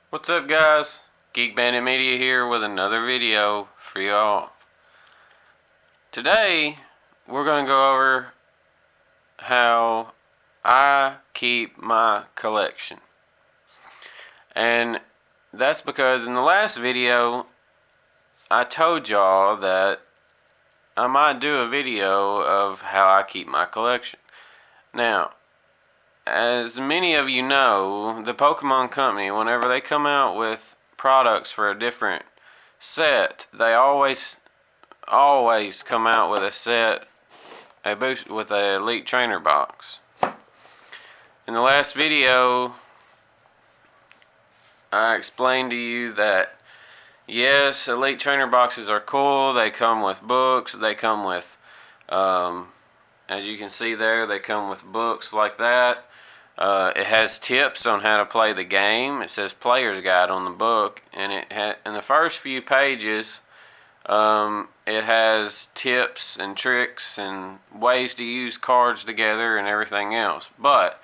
What's up, guys? Geek Bandit Media here with another video for y'all. Today we're going to go over how I keep my collection. And that's because in the last video I told y'all that I might do a video of how I keep my collection. Now, as many of you know, the Pokemon Company, whenever they come out with products for a different set, they always come out with a set, a boost with a Elite Trainer box. In the last video, I explained to you that yes, Elite Trainer boxes are cool. They come with books. They come with, as you can see there, they come with books like that. It has tips on how to play the game. It says Player's Guide on the book, and in the first few pages, it has tips and tricks and ways to use cards together and everything else. But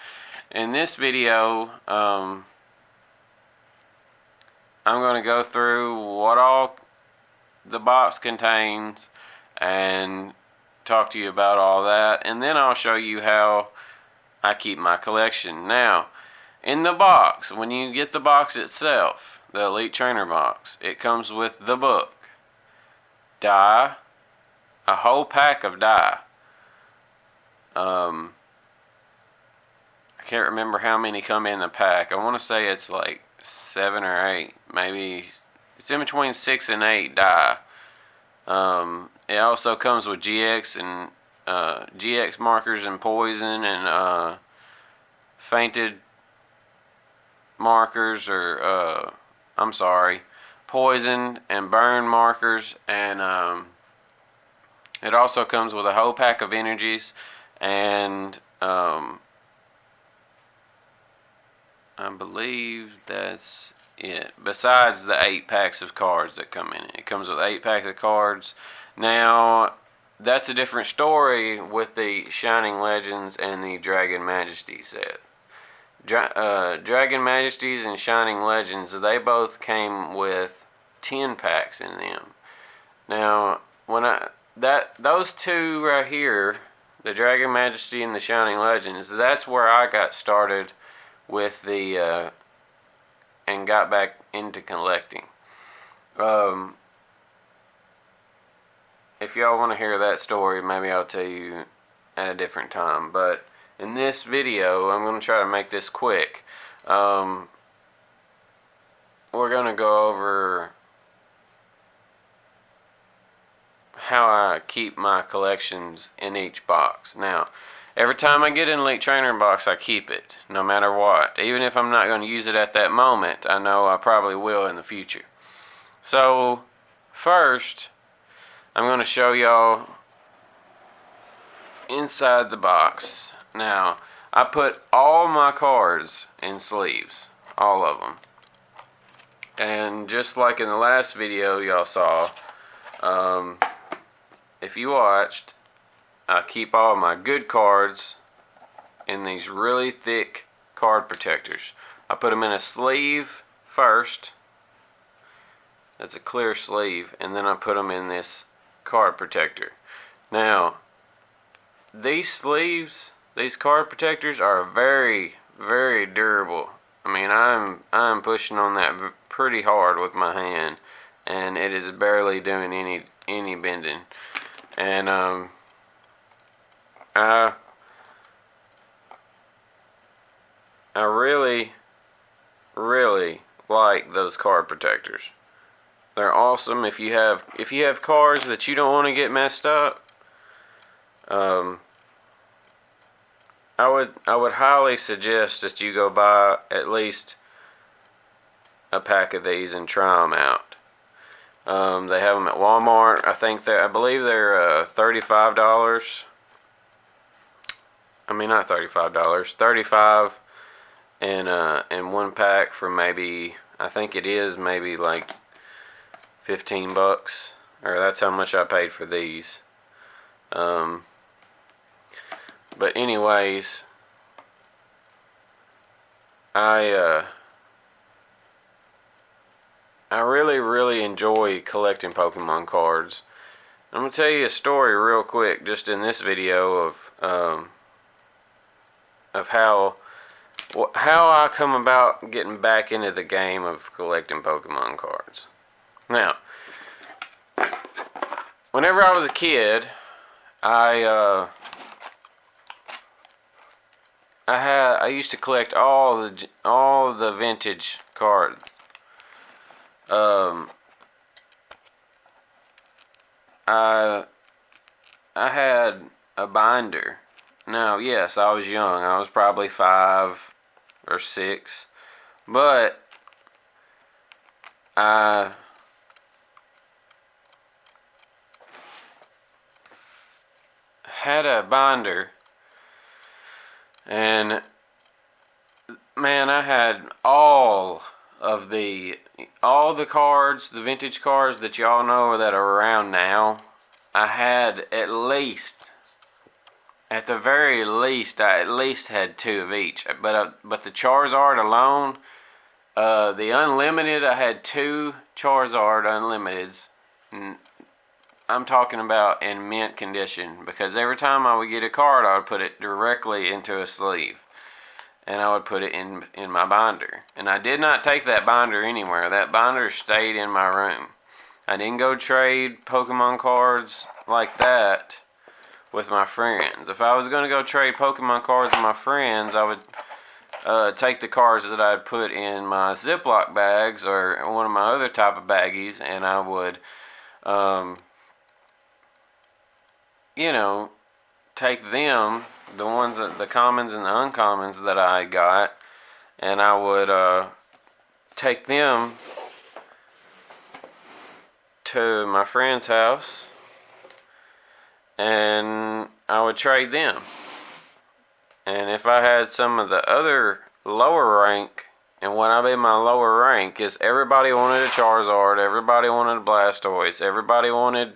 in this video, I'm going to go through what all the box contains and talk to you about all that, and then I'll show you how I keep my collection. Now, in the box, when you get the box itself, the Elite Trainer box, it comes with the book, die, a whole pack of die. I can't remember how many come in the pack. I want to say it's like 7 or 8, maybe it's in between 6 and 8 die. It also comes with GX and GX markers and poison and fainted markers, or I'm sorry, poison and burn markers, and it also comes with a whole pack of energies, and I believe that's it. Besides the 8 packs of cards that come in it. It comes with 8 packs of cards. Now, that's a different story with the Shining Legends and the Dragon Majesty set. Dragon Majesties and Shining Legends, they both came with 10 packs in them. Now, those two right here, the Dragon Majesty and the Shining Legends, that's where I got started with the and got back into collecting. If y'all want to hear that story, maybe I'll tell you at a different time. But in this video, I'm going to try to make this quick. We're going to go over how I keep my collections in each box. Now, every time I get an Elite Trainer box, I keep it, no matter what. Even if I'm not going to use it at that moment, I know I probably will in the future. So, first, I'm going to show y'all inside the box. Now, I put all my cards in sleeves, all of them. And just like in the last video y'all saw, if you watched, I keep all my good cards in these really thick card protectors. I put them in a sleeve first. That's a clear sleeve. And then I put them in this card protector. Now, these sleeves, these card protectors are very, very durable. I mean, I'm pushing on that pretty hard with my hand, and it is barely doing any bending. And I really, really like those card protectors. They're awesome if you have cards that you don't want to get messed up. I would highly suggest that you go buy at least a pack of these and try them out. They have them at Walmart. I believe they're $35. I mean, not $35, $35 in one pack for maybe, I think it is maybe like 15 bucks, or that's how much I paid for these. But anyways, I I really enjoy collecting Pokemon cards. I'm gonna tell you a story real quick, just in this video of how I come about getting back into the game of collecting Pokemon cards. Now, whenever I was a kid, I used to collect all the vintage cards. I had a binder. Now, yes, I was young. I was probably 5 or 6, but I had a binder, and man, I had all the cards, the vintage cards that y'all know that are around now. I had at the very least, I at least had 2 of each. But the Charizard alone, the Unlimited, I had 2 Charizard Unlimiteds. I'm talking about in mint condition, because every time I would get a card, I would put it directly into a sleeve, and I would put it in my binder. And I did not take that binder anywhere. That binder stayed in my room. I didn't go trade Pokemon cards like that with my friends. If I was going to go trade Pokemon cards with my friends, I would take the cards that I'd put in my Ziploc bags or one of my other type of baggies, and I would, take them, the commons and the uncommons that I got, and I would take them to my friend's house, and I would trade them. And if I had some of the other lower rank, and when I mean my lower rank is everybody wanted a Charizard, everybody wanted a Blastoise, everybody wanted,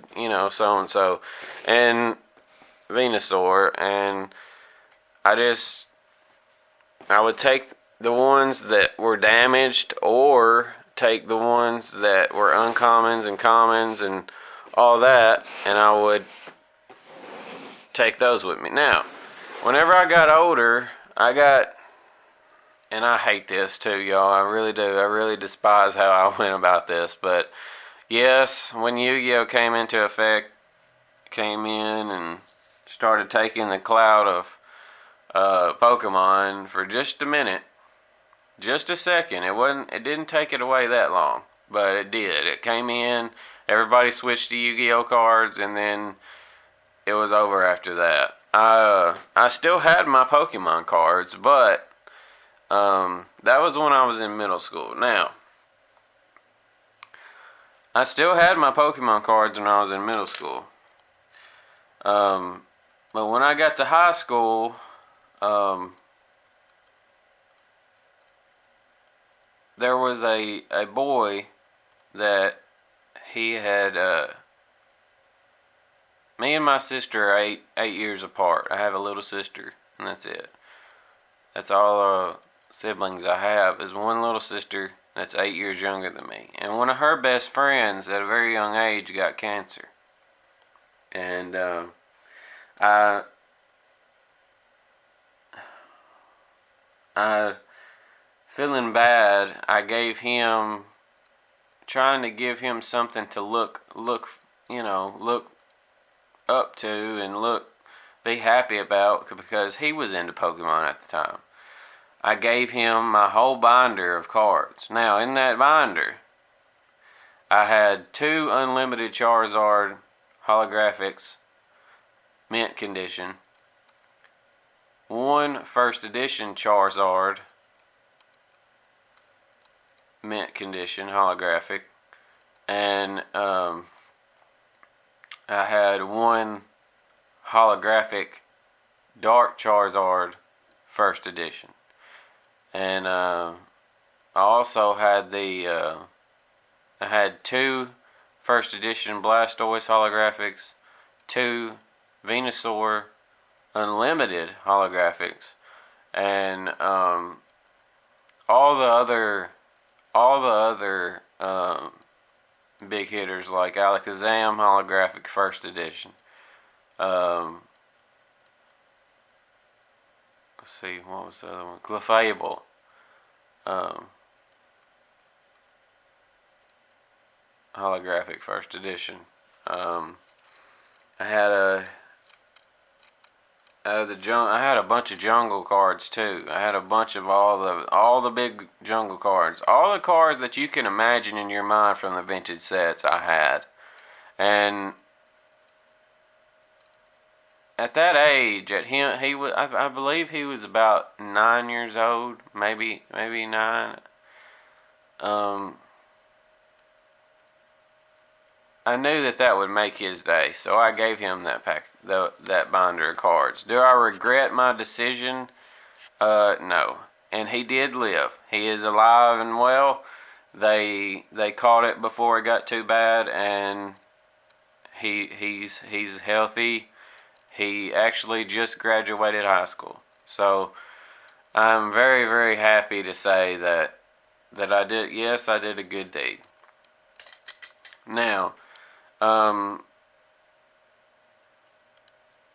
so and so, and Venusaur, and I would take the ones that were damaged, or take the ones that were uncommons and commons and all that, and I would take those with me. Now, whenever I got older, and I hate this too, y'all, I really do, I really despise how I went about this, but yes, when Yu-Gi-Oh came into effect, came in and started taking the clout of Pokemon for just a minute, just a second. It didn't take it away that long, but it did. It came in, everybody switched to Yu-Gi-Oh cards, and then it was over after that. I still had my Pokemon cards, but that was when I was in middle school. Now, I still had my Pokemon cards when I was in middle school. But when I got to high school, there was a boy that he had, me and my sister are 8 years apart. I have a little sister, and that's it. That's all siblings I have, is one little sister that's 8 years younger than me. And one of her best friends at a very young age got cancer. And I feeling bad, I gave him, trying to give him something to look up to and be happy about, because he was into Pokemon at the time. I gave him my whole binder of cards. Now, in that binder, I had 2 unlimited Charizard holographics, mint condition, 1 first edition Charizard, mint condition, holographic, and I had 1 holographic Dark Charizard first edition. And I also had I had 2 first edition Blastoise holographics, 2 Venusaur Unlimited holographics, and all the other big hitters like Alakazam holographic first edition. Let's see, what was the other one? Clefable. Holographic first edition. I had I had a bunch of jungle cards too. I had a bunch of all the big jungle cards, all the cards that you can imagine in your mind from the vintage sets. I had, and at that age, he was I believe he was about 9 years old, maybe 9. I knew that would make his day, so I gave him that binder of cards. Do I regret my decision? No. And he did live. He is alive and well. They caught it before it got too bad, and he's healthy. He actually just graduated high school, so I'm very, very happy to say that I did. Yes, I did a good deed. Now,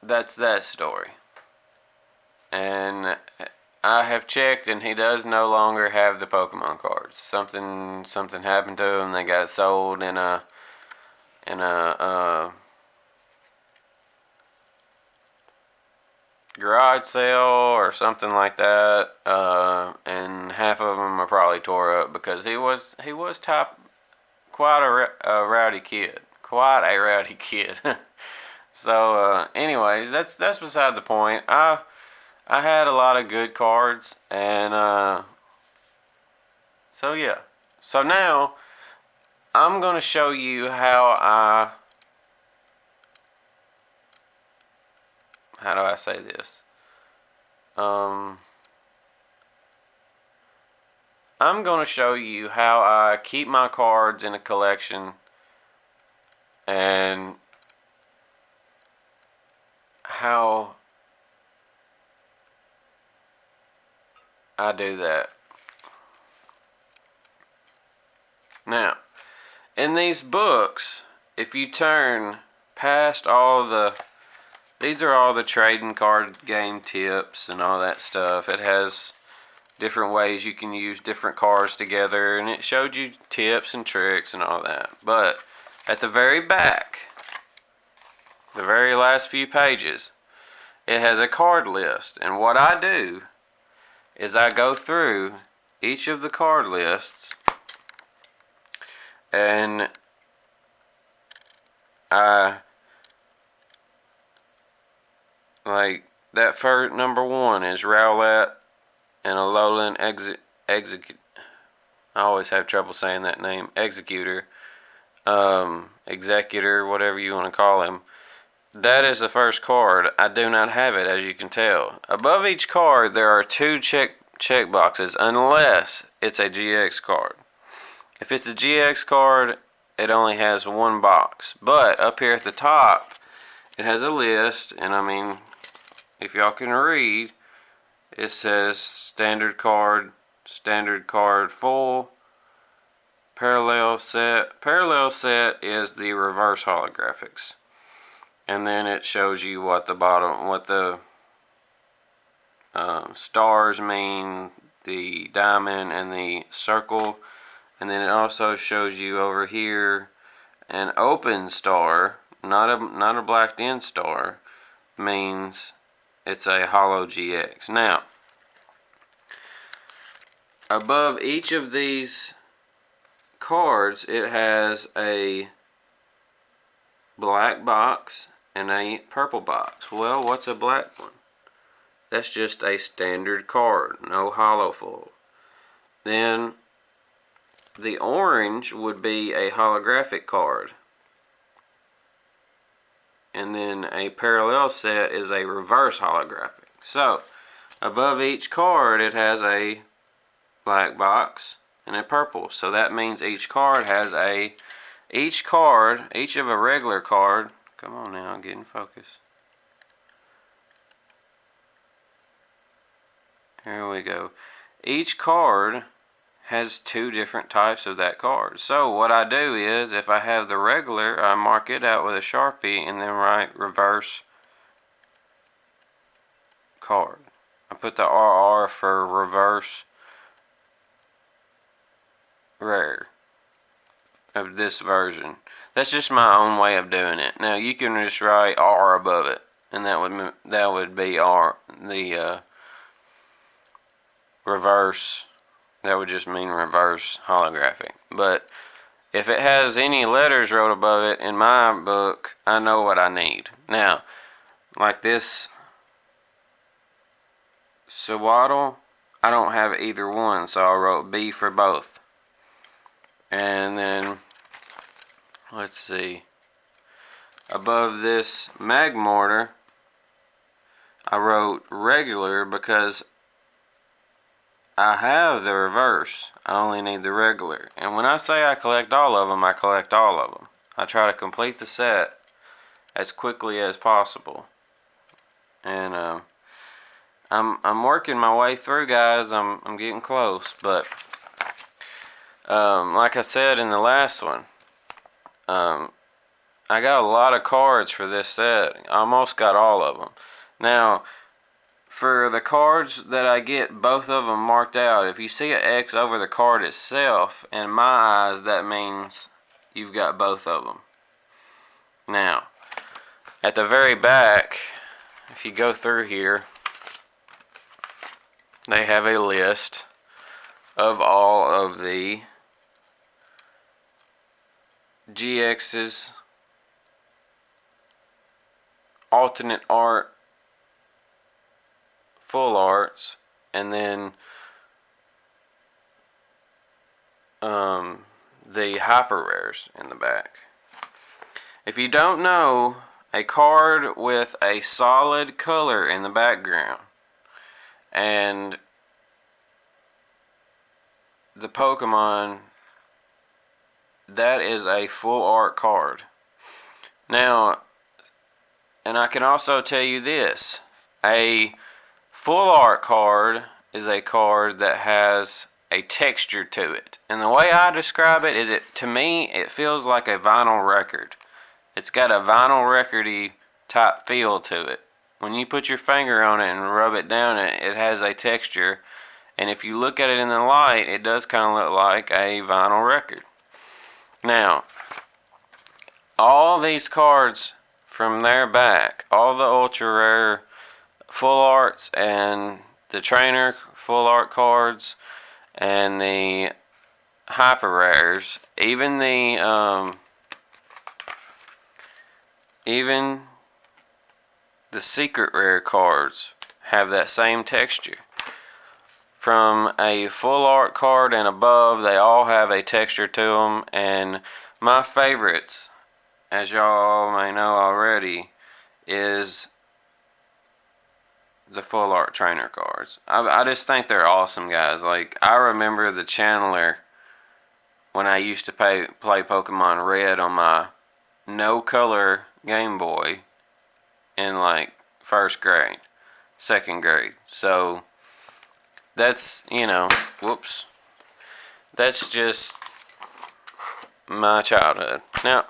that's that story. And I have checked, and he does no longer have the Pokemon cards. Something happened to him. They got sold in a garage sale or something like that. And half of them are probably tore up because he was quite a rowdy kid. Quite a rowdy kid. So, anyways, that's beside the point. I had a lot of good cards, and so yeah. So now I'm gonna show you how do I say this? I'm gonna show you how I keep my cards in a collection, and how I do that. Now, in these books, if you turn past these are all the trading card game tips and all that stuff. It has different ways you can use different cards together, and it showed you tips and tricks and all that. But at the very back, the very last few pages, it has a card list. And what I do is I go through each of the card lists, and like that first number 1 is Rowlet and Alolan Execute. I always have trouble saying that name. Executor. Executor, whatever you want to call him. That is the first card. I do not have it, as you can tell. Above each card, there are 2 check boxes, unless it's a GX card. If it's a GX card, it only has 1 box. But up here at the top, it has a list, and I mean, if y'all can read, it says standard card full, parallel set. Parallel set is the reverse holographics. And then it shows you what the stars mean, the diamond and the circle. And then it also shows you over here an open star, not a blacked in star, means it's a holo GX. Now, above each of these cards, it has a black box and a purple box. Well, what's a black one? That's just a standard card, no holo full. Then the orange would be a holographic card. And then a parallel set is a reverse holographic. So, above each card, it has a black box and a purple. So that means each card has each of a regular card. Come on now, get in focus. Here we go. Each card has two different types of that card. So what I do is, if I have the regular, I mark it out with a Sharpie and then write reverse card. I put the RR for reverse rare of this version. That's just my own way of doing it. Now you can just write R above it, and that would be R, the reverse. That would just mean reverse holographic. But if it has any letters wrote above it in my book, I know what I need. Now, like this Swaddle, I don't have either one, so I wrote B for both. And then, let's see, above this Magmortar, I wrote regular because I have the reverse. I only need the regular. And when I say I collect all of them, I collect all of them. I try to complete the set as quickly as possible. And I'm working my way through, guys. I'm getting close, but like I said in the last one, I got a lot of cards for this set. I almost got all of them. Now, for the cards that I get both of them marked out, if you see an X over the card itself, in my eyes, that means you've got both of them. Now, at the very back, if you go through here, they have a list of all of the GX's alternate art, full arts, and then the hyper rares in the back. If you don't know, a card with a solid color in the background and the Pokemon, that is a full art card. Now, and I can also tell you this, a full art card is a card that has a texture to it. And the way I describe it is, to me, it feels like a vinyl record. It's got a vinyl recordy type feel to it. When you put your finger on it and rub it down, it has a texture. And if you look at it in the light, it does kind of look like a vinyl record. Now, all these cards from their back, all the ultra rare full arts and the trainer full art cards and the hyper rares, even the secret rare cards have that same texture. From a full art card and above, they all have a texture to them. And my favorites, as y'all may know already, is the full art trainer cards. I just think they're awesome, guys. Like, I remember the channeler when I used to play Pokemon Red on my no color Game Boy in like first grade, second grade. So that's, whoops, that's just my childhood. Now,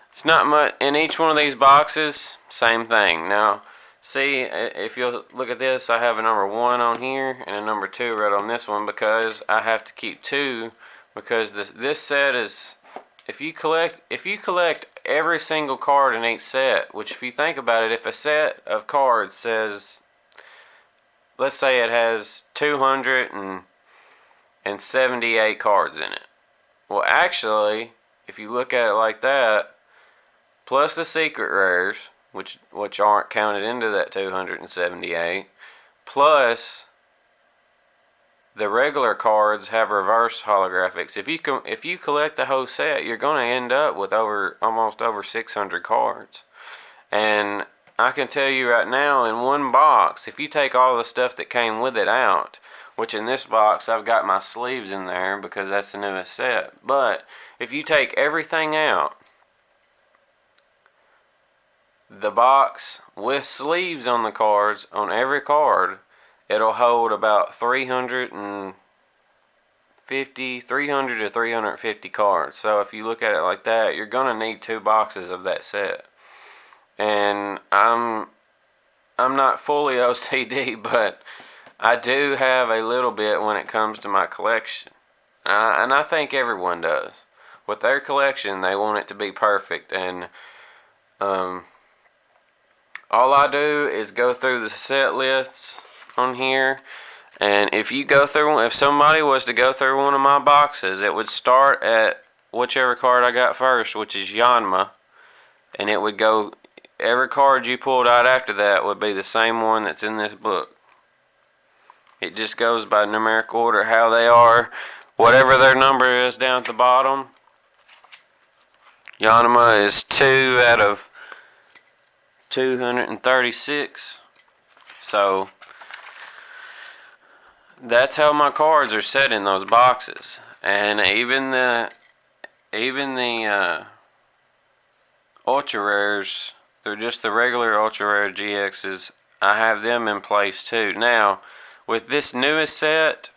it's not much in each one of these boxes, same thing. Now, see, if you'll look at this, I have a number 1 on here and a number 2 right on this one, because I have to keep 2, because this set is, if you collect every single card in each set, which, if you think about it, if a set of cards says, let's say it has 278 cards in it. Well, actually, if you look at it like that, plus the secret rares, which aren't counted into that 278, plus the regular cards have reverse holographics. If you collect the whole set, you're going to end up with almost over 600 cards. And I can tell you right now, in one box, if you take all the stuff that came with it out, which in this box I've got my sleeves in there because that's the newest set, but if you take everything out, the box with sleeves on the cards, on every card, it'll hold about 350 300 to 350 cards. So if you look at it like that, you're gonna need 2 boxes of that set. And I'm not fully OCD, but I do have a little bit when it comes to my collection. And I think everyone does. With their collection, they want it to be perfect. And all I do is go through the set lists on here. And if somebody was to go through one of my boxes, it would start at whichever card I got first, which is Yanma. And it would go, every card you pulled out after that would be the same one that's in this book. It just goes by numeric order, how they are. Whatever their number is down at the bottom. Yanma is 2 out of 236. So that's how my cards are set in those boxes. And even the ultra rares, they're just the regular ultra rare GXs, I have them in place too. Now, with this newest set,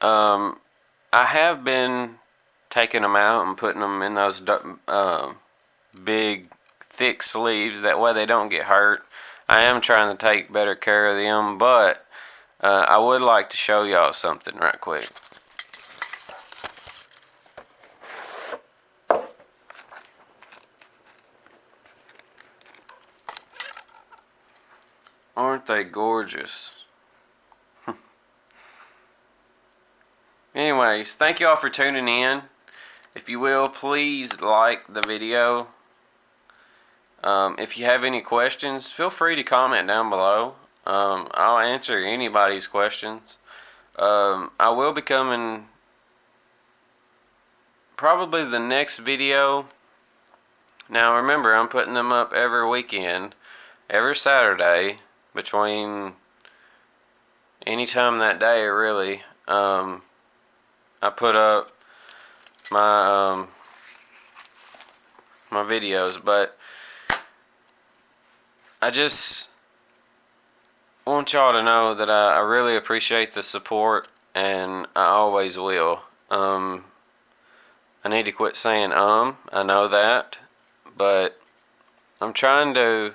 I have been taking them out and putting them in those big, thick sleeves. That way they don't get hurt. I am trying to take better care of them, but I would like to show y'all something right quick. Aren't they gorgeous? Anyways, thank y'all for tuning in. If you will, please like the video. If you have any questions, feel free to comment down below. I'll answer anybody's questions. I will be coming probably the next video. Now remember, I'm putting them up every weekend, every Saturday, between any time that day really. I put up my my videos, but I just want y'all to know that I really appreciate the support, and I always will. I need to quit saying I know that, but I'm trying to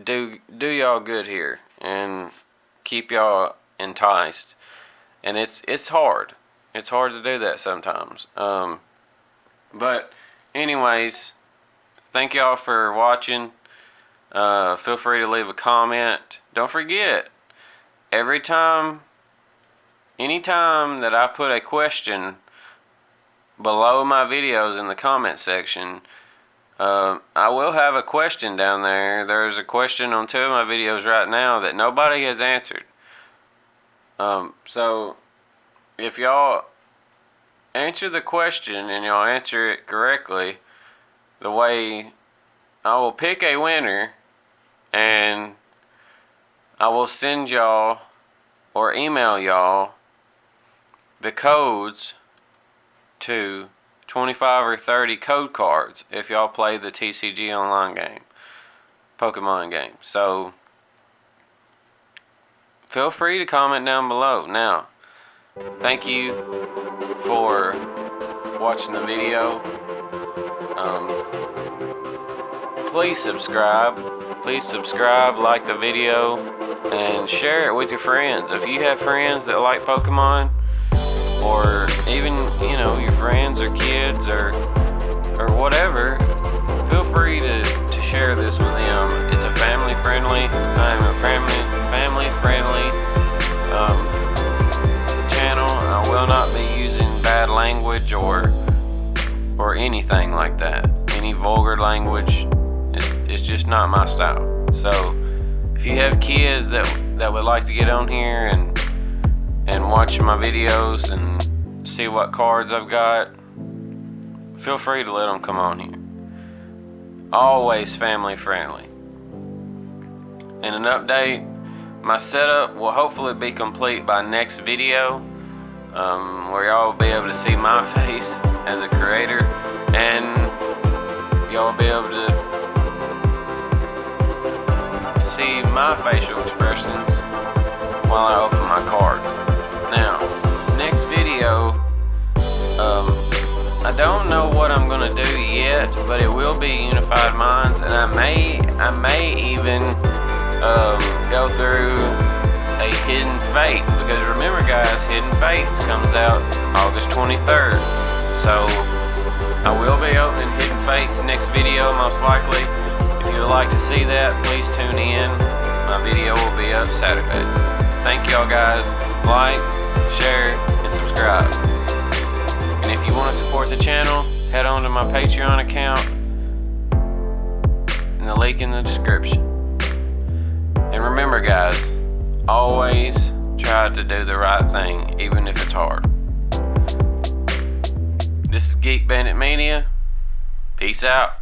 do y'all good here and keep y'all enticed. And it's hard. It's hard to do that sometimes. But anyways, thank y'all for watching. Feel free to leave a comment. Don't forget, anytime that I put a question below my videos in the comment section, I will have a question down there. There's a question on 2 of my videos right now that nobody has answered. So if y'all answer the question and y'all answer it correctly, the way I will pick a winner, and I will send y'all or email y'all the codes to 25 or 30 code cards if y'all play the TCG online game, Pokemon game. So feel free to comment down below. Now, thank you for watching the video. Please subscribe, like the video, and share it with your friends. If you have friends that like Pokemon, or even, you know, your friends or kids or whatever, feel free to share this with them. It's a family-friendly, I'm a family-friendly channel. I will not be using bad language or anything like that. Any vulgar language, it's just not my style. So if you have kids that would like to get on here and watch my videos and see what cards I've got, feel free to let them come on here. Always family friendly. In an update, my setup will hopefully be complete by next video, where y'all will be able to see my face as a creator, and y'all will be able to see my facial expressions while I open my cards. Now, next video, I don't know what I'm gonna do yet, but it will be Unified Minds, and I may even go through a Hidden Fates, because remember guys, Hidden Fates comes out August 23rd. So I will be opening Hidden Fates next video, most likely. If you would like to see that, please tune in. My video will be up Saturday. Thank y'all guys. Like, share, and subscribe. And if you want to support the channel, head on to my Patreon account and the link in the description. And remember guys, always try to do the right thing, even if it's hard. This is Geek Bandit Mania. Peace out.